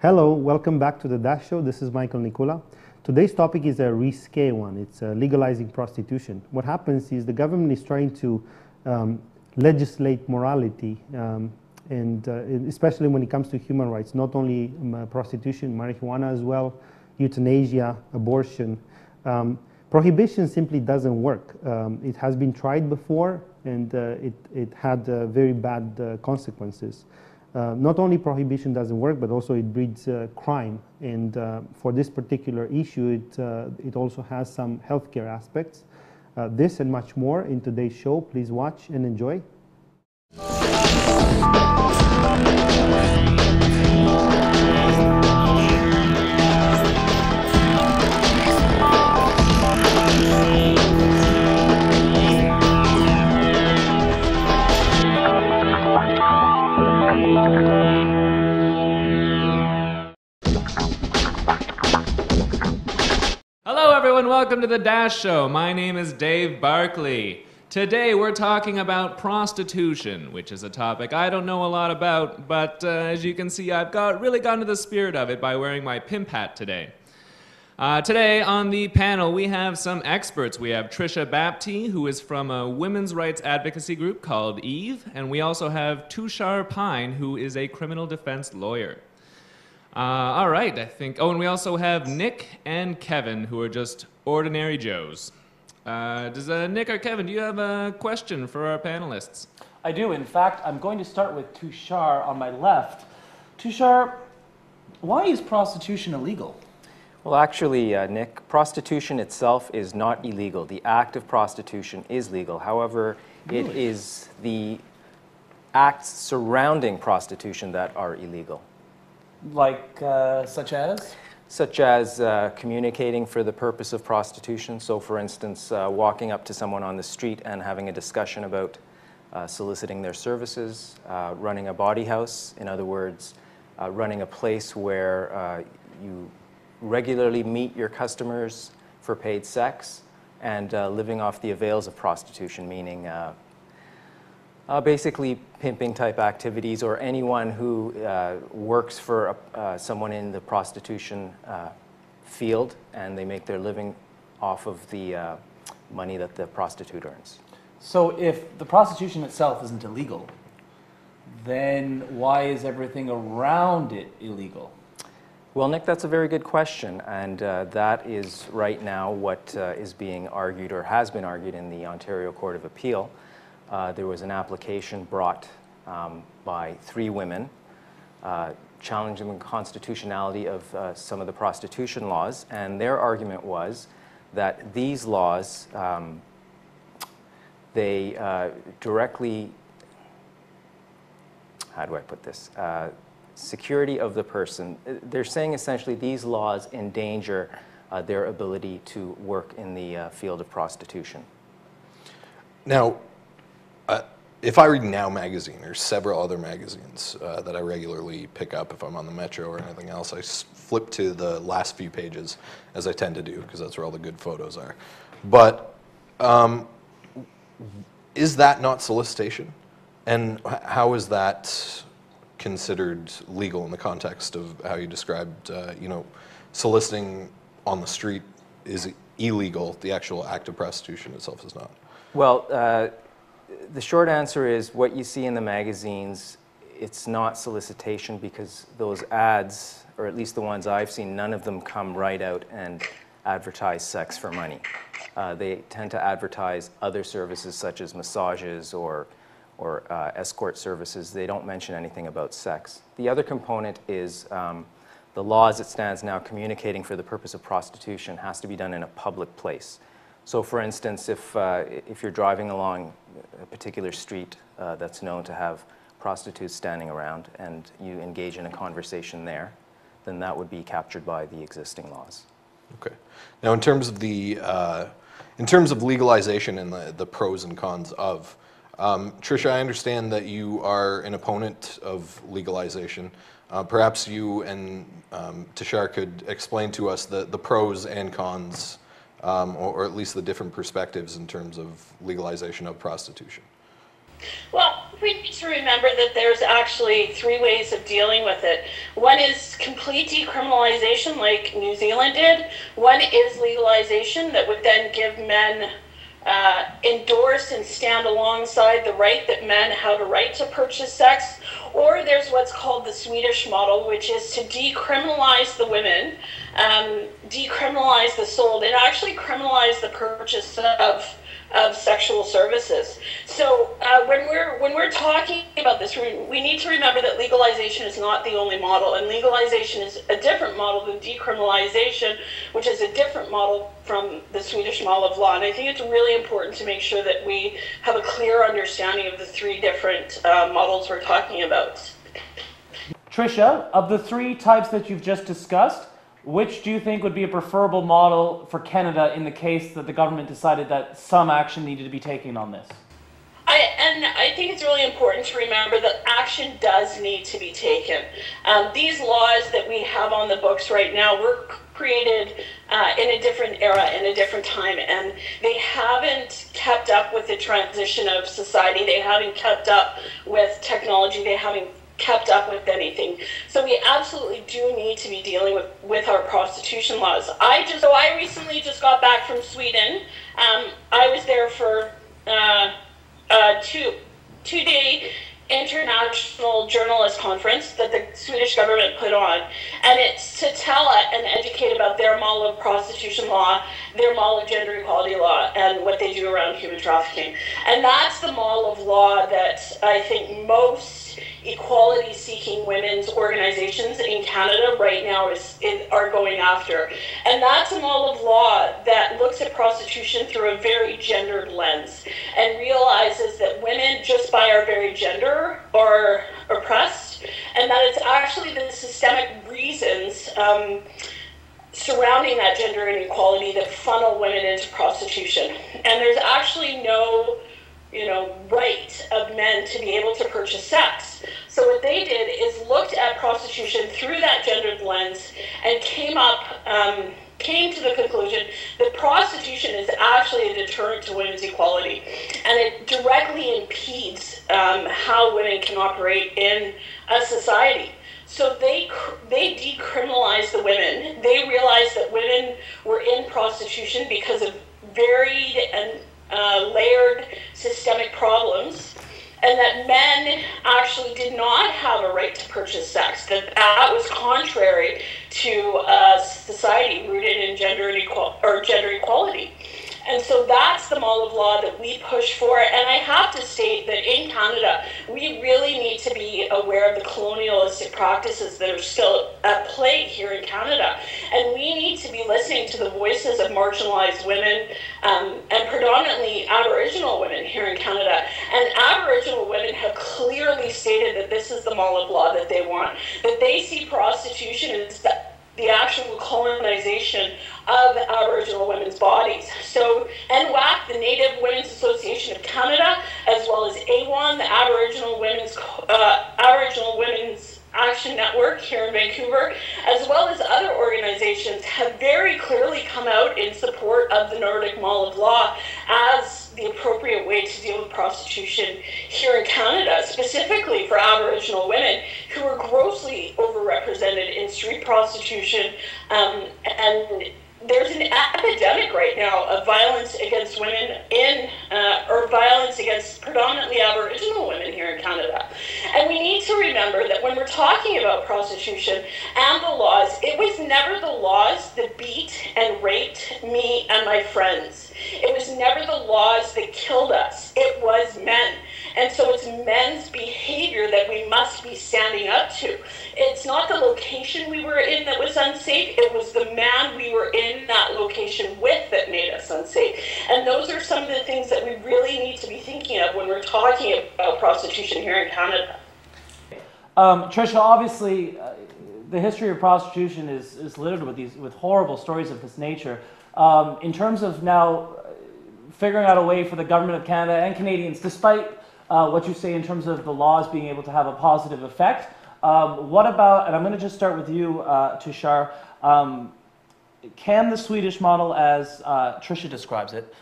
Hello, welcome back to the Dash Show. This is Michael Nicola. Today's topic is a risque one. It's legalizing prostitution. What happens is the government is trying to legislate morality, and especially when it comes to human rights, not only prostitution, marijuana as well, euthanasia, abortion. Prohibition simply doesn't work. It has been tried before, and it had very bad consequences. Not only prohibition doesn't work, but also it breeds crime. And for this particular issue, it also has some healthcare aspects. This and much more in today's show. Please watch and enjoy. Hello everyone, welcome to the Dash Show. My name is Dave Barkley. Today we're talking about prostitution, which is a topic I don't know a lot about, but as you can see, I've really gotten to the spirit of it by wearing my pimp hat today. Today on the panel we have some experts. We have Trisha Bapti, who is from a women's rights advocacy group called Eve, and we also have Tushar Pine, who is a criminal defense lawyer. All right, and we also have Nick and Kevin, who are just ordinary Joes. Does Nick or Kevin, do you have a question for our panelists? I do. In fact, I'm going to start with Tushar on my left. Tushar, why is prostitution illegal? Well, actually, Nick, prostitution itself is not illegal. The act of prostitution is legal. However, It is the acts surrounding prostitution that are illegal. Like, such as? Such as communicating for the purpose of prostitution. So, for instance, walking up to someone on the street and having a discussion about soliciting their services, running a bawdy house, in other words, running a place where you regularly meet your customers for paid sex, and living off the avails of prostitution, meaning basically pimping type activities, or anyone who works for someone in the prostitution field and they make their living off of the money that the prostitute earns. So if the prostitution itself isn't illegal, then why is everything around it illegal? Well, Nick, that's a very good question, and that is right now what is being argued, or has been argued, in the Ontario Court of Appeal. There was an application brought by 3 women challenging the constitutionality of some of the prostitution laws, and their argument was that these laws, they directly, how do I put this? Security of the person. They're saying essentially these laws endanger their ability to work in the field of prostitution. Now, if I read Now magazine, or several other magazines that I regularly pick up if I'm on the Metro or anything else, I flip to the last few pages, as I tend to do, because that's where all the good photos are. But is that not solicitation? And how is that considered legal in the context of how you described, soliciting on the street is illegal, the actual act of prostitution itself is not? Well, the short answer is what you see in the magazines, it's not solicitation, because those ads, or at least the ones I've seen, none of them come right out and advertise sex for money. They tend to advertise other services such as massages or escort services. They don't mention anything about sex. The other component is the law as it stands now, communicating for the purpose of prostitution has to be done in a public place. So for instance, if you're driving along a particular street that's known to have prostitutes standing around and you engage in a conversation there, then that would be captured by the existing laws. Okay. Now in terms of legalization and the pros and cons of, Trisha, I understand that you are an opponent of legalization. Perhaps you and Tushar could explain to us the pros and cons, or at least the different perspectives in terms of legalization of prostitution. Well, we need to remember that there's actually three ways of dealing with it. One is complete decriminalization, like New Zealand did. One is legalization, that would then give men endorse and stand alongside the right that men have a right to purchase sex. Or there's what's called the Swedish model, which is to decriminalize the women, decriminalize the sold, and actually criminalize the purchase of sexual services. So when we're talking about this, we need to remember that legalization is not the only model, and legalization is a different model than decriminalization, which is a different model from the Swedish model of law. And I think it's really important to make sure that we have a clear understanding of the three different models we're talking about. Tricia, of the three types that you've just discussed, which do you think would be a preferable model for Canada in the case that the government decided that some action needed to be taken on this? I think it's really important to remember that action does need to be taken. These laws that we have on the books right now were created in a different era, in a different time, and they haven't kept up with the transition of society. They haven't kept up with technology. They haven't kept up with anything. So we absolutely do need to be dealing with our prostitution laws. I recently just got back from Sweden. I was there for a two-day international journalist conference that the Swedish government put on, and it's to tell and educate about their model of prostitution law, their model of gender equality law, and what they do around human trafficking. And that's the model of law that I think most equality-seeking women's organizations in Canada right now are going after. And that's a model of law that looks at prostitution through a very gendered lens and realizes that women, just by our very gender, are oppressed, and that it's actually the systemic reasons surrounding that gender inequality that funnel women into prostitution. And there's actually no right of men to be able to purchase sex. So what they did is looked at prostitution through that gendered lens and came to the conclusion that prostitution is actually a deterrent to women's equality, and it directly impedes how women can operate in a society. So they decriminalized the women. They realized that women were in prostitution because of varied and layered systemic problems, and that men actually did not have a right to purchase sex, that was contrary to a society rooted in gender equality. And so that's the model of law that we push for. And I have to state that in Canada, we really need to be aware of the colonialistic practices that are still at play here in Canada. And we need to be listening to the voices of marginalized women and predominantly Aboriginal women here in Canada. And Aboriginal women have clearly stated that this is the model of law that they want, that they see prostitution as the actual colonization of Aboriginal women's bodies. So NWAC, the Native Women's Association of Canada, as well as AWAN, the Aboriginal Women's Action Network here in Vancouver, as well as other organizations, have very clearly come out in support of the Nordic model of law as the appropriate way to deal with prostitution here in Canada, specifically for Aboriginal women who are grossly overrepresented in street prostitution. And there's an epidemic right now of violence against women or violence against predominantly Aboriginal women here in Canada. And we need to remember that when we're talking about prostitution and the laws, it was never the laws that beat and raped me and my friends. It was never the laws that killed us. It was men. And so it's men's behavior that we must be standing up to. It's not the location we were in that was unsafe. It was the man we were in that location with that made us unsafe. And those are some of the things that we really need to be thinking of when we're talking about prostitution here in Canada. Tricia, obviously, the history of prostitution is littered with horrible stories of this nature. In terms of now figuring out a way for the government of Canada and Canadians, despite what you say in terms of the laws being able to have a positive effect, what about, and I'm going to just start with you, Tushar, can the Swedish model, as Tricia describes it,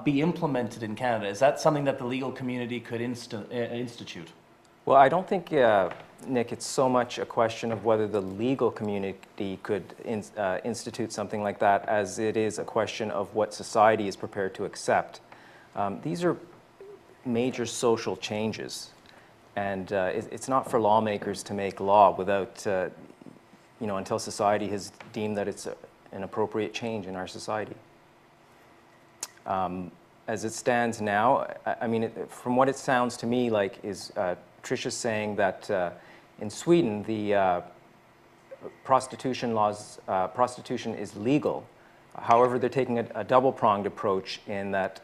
be implemented in Canada? Is that something that the legal community could institute? Well, I don't think, Nick, it's so much a question of whether the legal community could institute something like that as it is a question of what society is prepared to accept. These are major social changes, and it's not for lawmakers to make law without, until society has deemed that it's an appropriate change in our society. As it stands now, I mean, from what it sounds to me like is Trisha's saying that in Sweden, the prostitution is legal. However, they're taking a double-pronged approach in that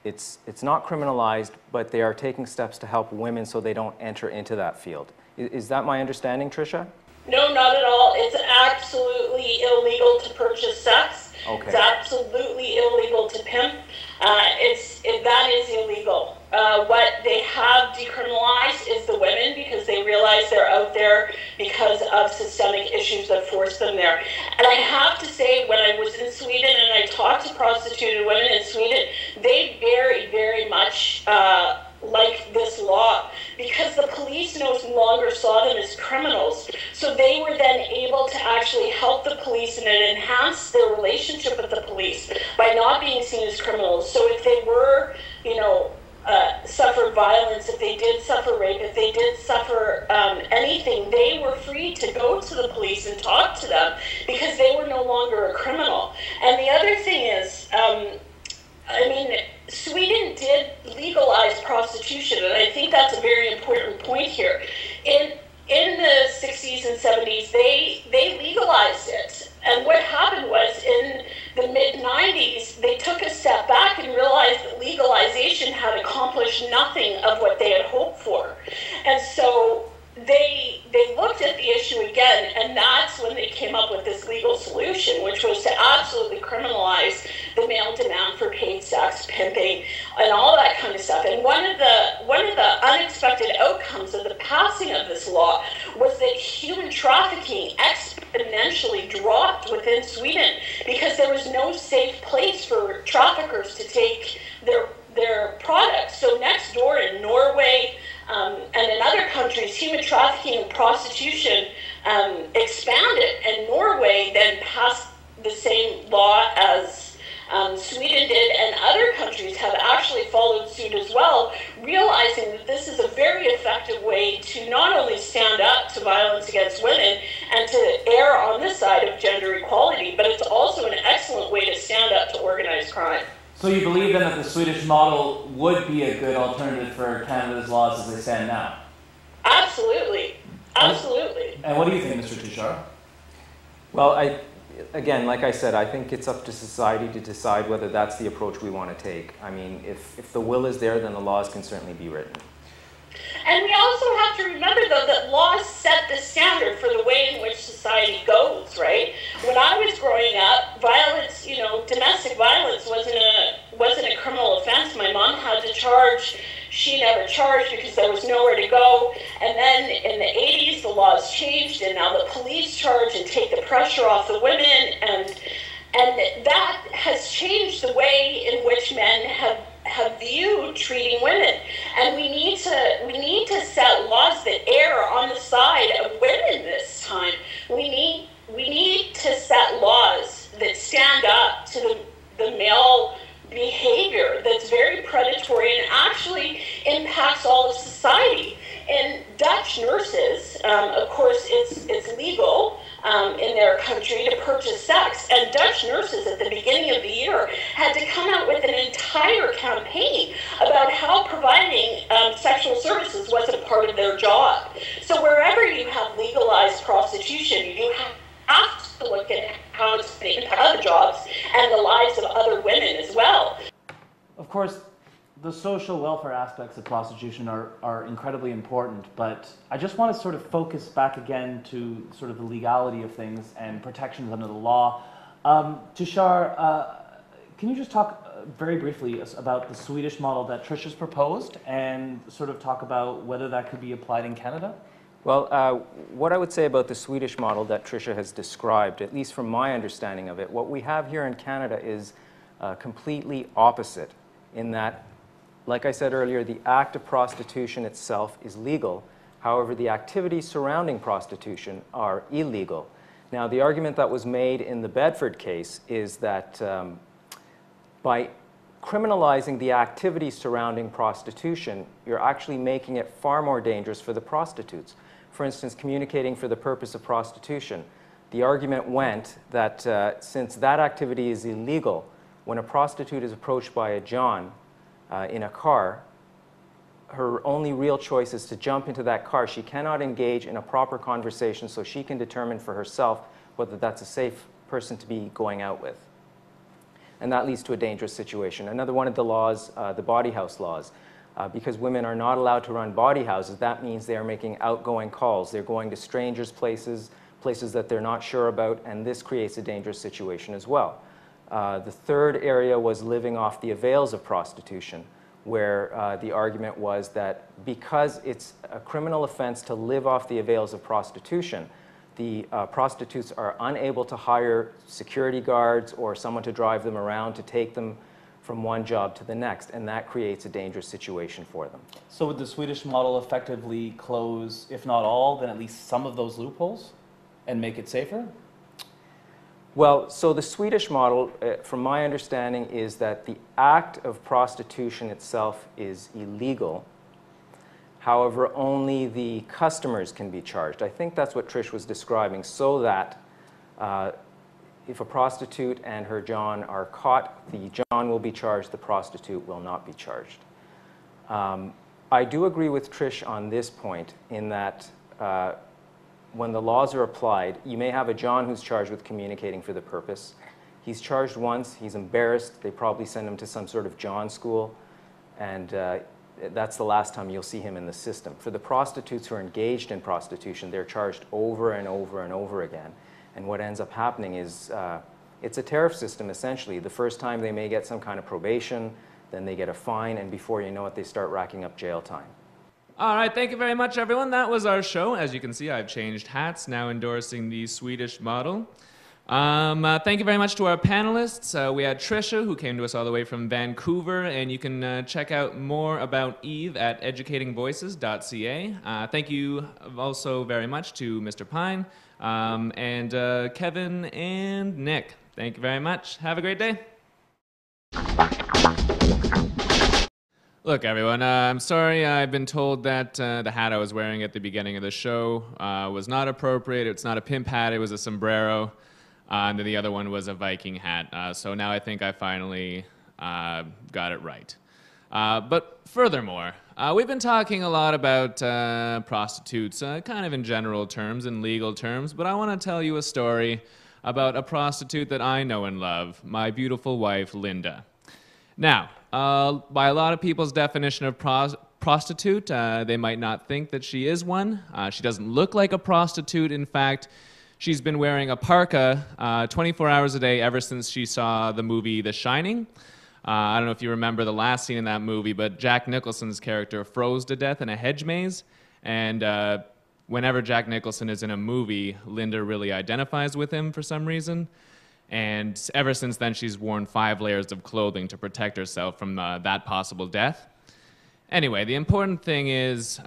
it's not criminalized, but they are taking steps to help women so they don't enter into that field. Is that my understanding, Trisha? No, not at all. It's absolutely illegal to purchase sex. Okay. It's absolutely illegal to pimp. That is illegal. What they have decriminalized is the women because they realize they're out there because of systemic issues that force them there. And I have to say, when I was in Sweden and I talked to prostituted women in Sweden, they very, very much like this law because the police no longer saw them as criminals. So they were then able to actually help the police and enhance their relationship with the police by not being seen as criminals. So if they were, suffered violence, if they did suffer rape, if they did suffer anything, they were free to go to the police and talk to them because they were no longer a criminal. And the other thing is, Sweden did legalize prostitution, and I think that's a very important point here. In the 60s and 70s, they legalized it. And what happened was in the mid-90s, they took a step back and realized that legalization had accomplished nothing of what they had hoped for. And so they looked at the issue again, and that's when they came up with this legal solution, which was to absolutely criminalize the male demand for paid sex, pimping, and all that kind of stuff. And one of the unexpected outcomes of the passing of this law was that human trafficking exponentially dropped within Sweden because there was no safe place for traffickers to take their products. So next door in Norway, and in other countries, human trafficking and prostitution expanded, and Norway then passed the same law as Sweden did, and other countries have actually followed suit as well, realizing that this is a very effective way to not only stand up to violence against women and to err on this side of gender equality, but it's also an excellent way to stand up to organized crime. So you believe then that the Swedish model would be a good alternative for Canada's laws as they stand now? Absolutely. Absolutely. And what do you think, Mr. Tushar? Well, again, like I said, I think it's up to society to decide whether that's the approach we want to take. I mean, if the will is there, then the laws can certainly be written. And we also have to remember, though, that laws set the standard for the way in which society goes, right? When I was growing up, violence, domestic violence wasn't a criminal offense. My mom had to charge. She never charged because there was nowhere to go. And then in the 80s, the laws changed, and now the police charge and take the pressure off the women. And that has changed the way in which men have viewed treating women, and we need to set laws that err on the side of women this time. We need to set laws that stand up to the male behavior that's very predatory and actually impacts all of society. And Dutch nurses, of course, it's legal in their country to purchase sex, and Dutch nurses at the beginning of the year had to come out with an entire campaign about how providing sexual services wasn't part of their job. So wherever you have legalized prostitution, you have to look at how it's going to impact other jobs and the lives of other women as well. Of course, the social welfare aspects of prostitution are incredibly important, but I just want to sort of focus back again to sort of the legality of things and protections under the law. Tushar, can you just talk very briefly about the Swedish model that Trisha's proposed and sort of talk about whether that could be applied in Canada? Well, what I would say about the Swedish model that Trisha has described, at least from my understanding of it, what we have here in Canada is completely opposite in that, like I said earlier, the act of prostitution itself is legal. However, the activities surrounding prostitution are illegal. Now, the argument that was made in the Bedford case is that by criminalizing the activities surrounding prostitution, you're actually making it far more dangerous for the prostitutes. For instance, communicating for the purpose of prostitution. The argument went that since that activity is illegal, when a prostitute is approached by a John in a car, her only real choice is to jump into that car. She cannot engage in a proper conversation so she can determine for herself whether that's a safe person to be going out with. And that leads to a dangerous situation. Another one of the laws, the body house laws, because women are not allowed to run body houses, that means they are making outgoing calls. They're going to strangers' places, places that they're not sure about, and this creates a dangerous situation as well. The third area was living off the avails of prostitution, where the argument was that because it's a criminal offense to live off the avails of prostitution, the prostitutes are unable to hire security guards or someone to drive them around to take them from one job to the next, and that creates a dangerous situation for them. So would the Swedish model effectively close, if not all, then at least some of those loopholes and make it safer? Well, so the Swedish model, from my understanding, is that the act of prostitution itself is illegal. However, only the customers can be charged. I think that's what Trish was describing, so that if a prostitute and her John are caught, the John will be charged, the prostitute will not be charged. I do agree with Trish on this point in that when the laws are applied, you may have a John who's charged with communicating for the purpose. He's charged once, he's embarrassed, they probably send him to some sort of John school, and that's the last time you'll see him in the system. For the prostitutes who are engaged in prostitution, they're charged over and over and over again. And what ends up happening is it's a tariff system, essentially. The first time they may get some kind of probation, then they get a fine, and before you know it, they start racking up jail time. All right, thank you very much, everyone. That was our show. As you can see, I've changed hats, now endorsing the Swedish model. Thank you very much to our panelists. We had Trisha, who came to us all the way from Vancouver, and you can check out more about Eve at educatingvoices.ca. Thank you also very much to Mr. Pine, and Kevin and Nick. Thank you very much. Have a great day. Look, everyone, I'm sorry I've been told that the hat I was wearing at the beginning of the show was not appropriate. It's not a pimp hat, it was a sombrero. And then the other one was a Viking hat. So now I think I finally got it right. But furthermore, we've been talking a lot about prostitutes, kind of in general terms, in legal terms, but I want to tell you a story about a prostitute that I know and love, my beautiful wife, Linda. Now, by a lot of people's definition of prostitute, they might not think that she is one. She doesn't look like a prostitute. In fact, she's been wearing a parka 24 hours a day ever since she saw the movie The Shining. I don't know if you remember the last scene in that movie, but Jack Nicholson's character froze to death in a hedge maze. And whenever Jack Nicholson is in a movie, Linda really identifies with him for some reason. And ever since then, she's worn 5 layers of clothing to protect herself from that possible death. Anyway, the important thing is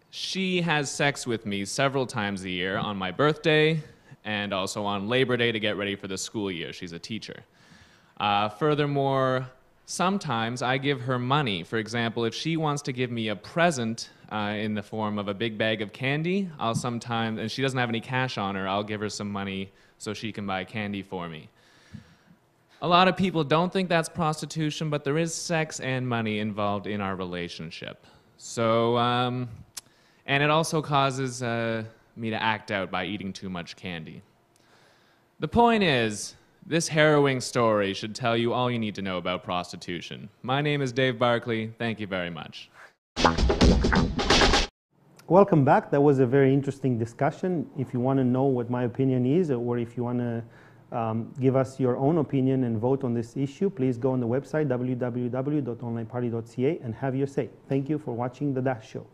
she has sex with me several times a year on my birthday and also on Labor Day to get ready for the school year. She's a teacher. Furthermore, sometimes I give her money. For example, if she wants to give me a present in the form of a big bag of candy, I'll sometimes, and she doesn't have any cash on her, I'll give her some money so she can buy candy for me. A lot of people don't think that's prostitution, but there is sex and money involved in our relationship. So, and it also causes me to act out by eating too much candy. The point is, this harrowing story should tell you all you need to know about prostitution. My name is Dave Barkley. Thank you very much. Welcome back. That was a very interesting discussion. If you want to know what my opinion is, or if you want to give us your own opinion and vote on this issue, please go on the website www.onlineparty.ca and have your say. Thank you for watching The Dash Show.